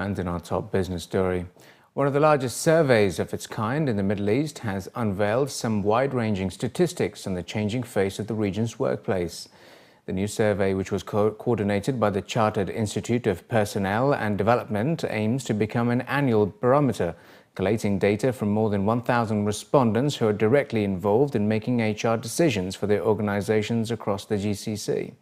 And in our top business story, one of the largest surveys of its kind in the Middle East has unveiled some wide-ranging statistics on the changing face of the region's workplace. The new survey, which was coordinated by the Chartered Institute of Personnel and Development, aims to become an annual barometer, collating data from more than 1,000 respondents who are directly involved in making HR decisions for their organizations across the GCC.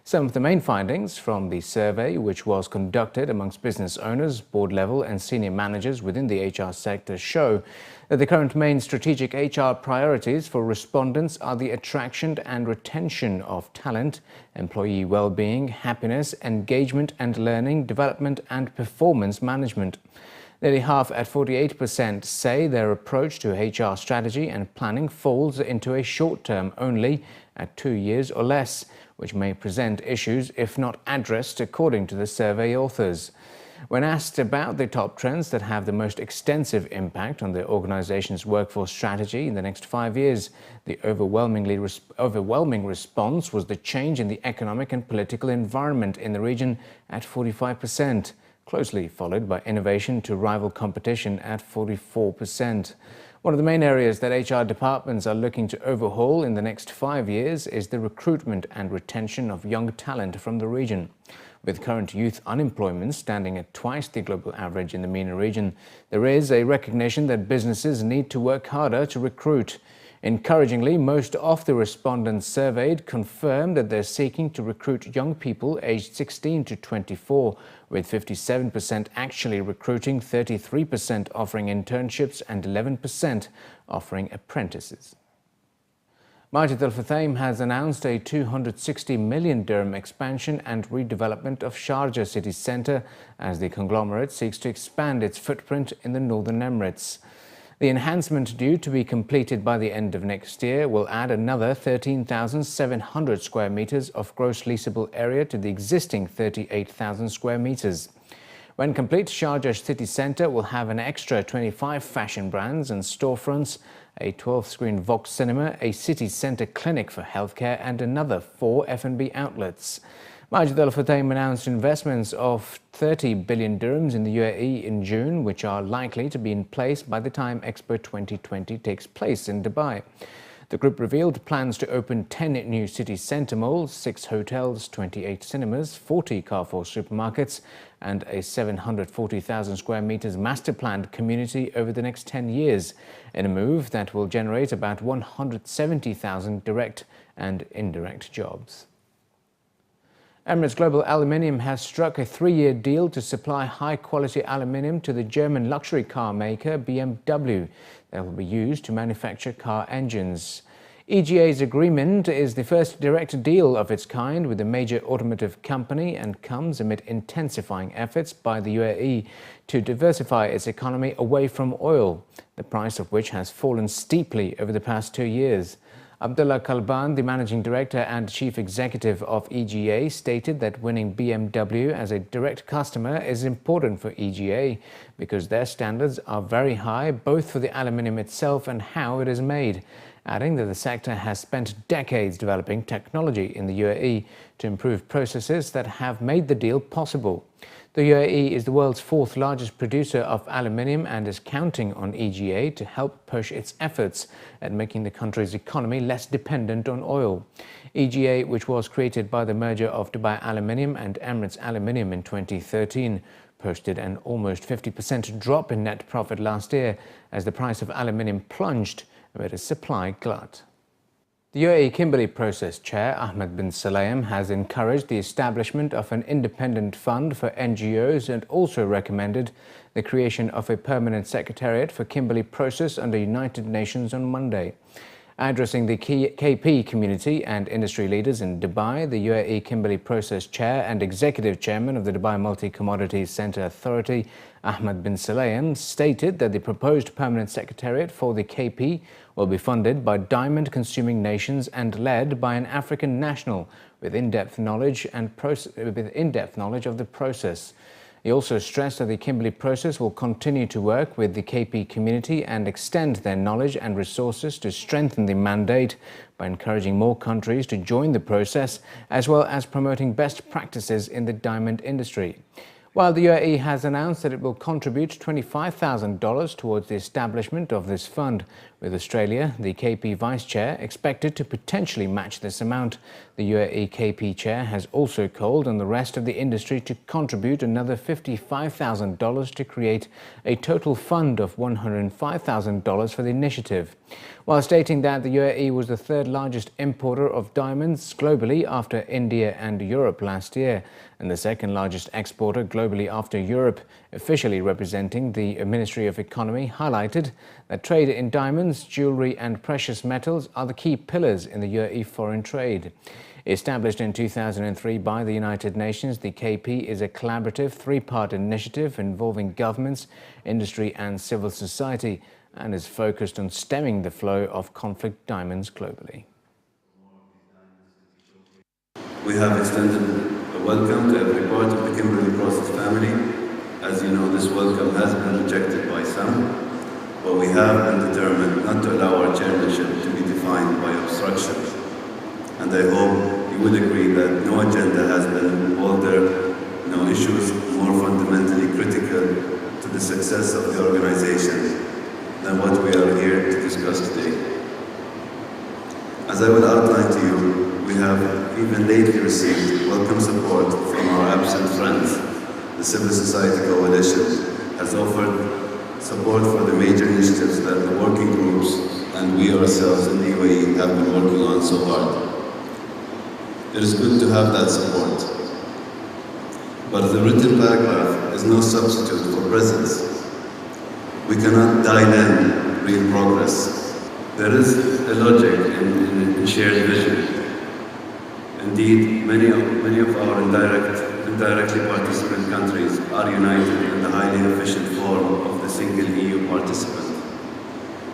Some of the main findings from the survey, which was conducted amongst business owners, board level and senior managers within the HR sector, show that the current main strategic HR priorities for respondents are the attraction and retention of talent, employee well-being, happiness, engagement and learning, development and performance management. Nearly half, at 48%, say their approach to HR strategy and planning falls into a short-term only at 2 years or less, which may present issues if not addressed, according to the survey authors. When asked about the top trends that have the most extensive impact on the organization's workforce strategy in the next 5 years, the overwhelming response was the change in the economic and political environment in the region at 45%. Closely followed by innovation to rival competition at 44%. One of the main areas that HR departments are looking to overhaul in the next 5 years is the recruitment and retention of young talent from the region. With current youth unemployment standing at twice the global average in the MENA region, there is a recognition that businesses need to work harder to recruit. Encouragingly, most of the respondents surveyed confirmed that they're seeking to recruit young people aged 16 to 24, with 57% actually recruiting, 33% offering internships and 11% offering apprentices. Majid Al Futtaim has announced a 260 million dirham expansion and redevelopment of Sharjah city centre as the conglomerate seeks to expand its footprint in the northern Emirates. The enhancement, due to be completed by the end of next year, will add another 13,700 square metres of gross leasable area to the existing 38,000 square metres. When complete, Sharjah city centre will have an extra 25 fashion brands and storefronts, a 12-screen Vox cinema, a city centre clinic for healthcare and another 4 F&B outlets. Majid Al Futtaim announced investments of 30 billion dirhams in the UAE in June, which are likely to be in place by the time Expo 2020 takes place in Dubai. The group revealed plans to open 10 new city centre malls, 6 hotels, 28 cinemas, 40 Carrefour supermarkets and a 740,000 square metres master-planned community over the next 10 years, in a move that will generate about 170,000 direct and indirect jobs. Emirates Global Aluminium has struck a 3-year deal to supply high-quality aluminium to the German luxury car maker BMW that will be used to manufacture car engines. EGA's agreement is the first direct deal of its kind with a major automotive company and comes amid intensifying efforts by the UAE to diversify its economy away from oil, the price of which has fallen steeply over the past 2 years. Abdullah Kalban, the managing director and chief executive of EGA, stated that winning BMW as a direct customer is important for EGA because their standards are very high, both for the aluminium itself and how it is made, adding that the sector has spent decades developing technology in the UAE to improve processes that have made the deal possible. The UAE is the world's 4th largest producer of aluminium and is counting on EGA to help push its efforts at making the country's economy less dependent on oil. EGA, which was created by the merger of Dubai Aluminium and Emirates Aluminium in 2013, posted an almost 50% drop in net profit last year as the price of aluminium plunged amid a supply glut. The UAE Kimberley Process Chair, Ahmed bin Sulayem, has encouraged the establishment of an independent fund for NGOs and also recommended the creation of a permanent secretariat for Kimberley Process under United Nations on Monday. Addressing the KP community and industry leaders in Dubai, the UAE Kimberley Process Chair and Executive Chairman of the Dubai Multi-Commodities Centre Authority, Ahmed bin Sulayem, stated that the proposed permanent secretariat for the KP will be funded by diamond-consuming nations and led by an African national with in-depth knowledge of the process. He also stressed that the Kimberley process will continue to work with the KP community and extend their knowledge and resources to strengthen the mandate by encouraging more countries to join the process, as well as promoting best practices in the diamond industry. While the UAE has announced that it will contribute $25,000 towards the establishment of this fund, with Australia, the KP Vice Chair, expected to potentially match this amount. The UAE KP Chair has also called on the rest of the industry to contribute another $55,000 to create a total fund of $105,000 for the initiative, while stating that the UAE was the third largest importer of diamonds globally after India and Europe last year, and the second largest exporter globally after Europe. Officially representing the Ministry of Economy highlighted that trade in diamonds, jewellery and precious metals are the key pillars in the UAE foreign trade. Established in 2003 by the United Nations, the KP is a collaborative three-part initiative involving governments, industry and civil society, and is focused on stemming the flow of conflict diamonds globally. We have extended a welcome to every part of the Kimberley Process family. As you know, this welcome has been rejected by some, but we have been determined not to allow our chairmanship to be defined by obstruction. And I hope you would agree that no agenda has been bolder, no issues more fundamentally critical to the success of the organization than what we are here to discuss today. As I will outline to you, we have even lately received welcome support from our absent friends. The Civil Society Coalition has offered support for the major initiatives that the working groups and we ourselves in the UAE have been working on so hard. It is good to have that support, but the written paragraph is no substitute for presence. We cannot dial in real progress. There is a logic in shared vision. Indeed, many of our indirectly participant countries are united in the highly efficient form of the single EU participant,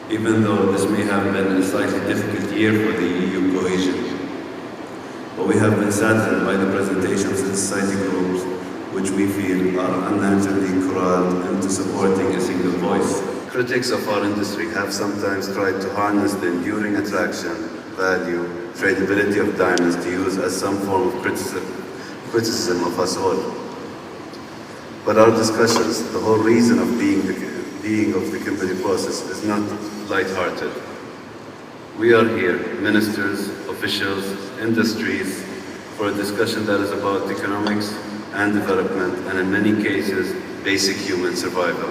even though this may have been a slightly difficult year for the EU cohesion. But we have been saddened by the presentations of society groups, which we feel are unnaturally corralled into supporting a single voice. Critics of our industry have sometimes tried to harness the enduring attraction, value, tradability of diamonds to use as some form of criticism of us all. But our discussions, the whole reason of being of the Kimberley Process, is not light-hearted. We are here, ministers, officials, industries, for a discussion that is about economics and development, and in many cases, basic human survival.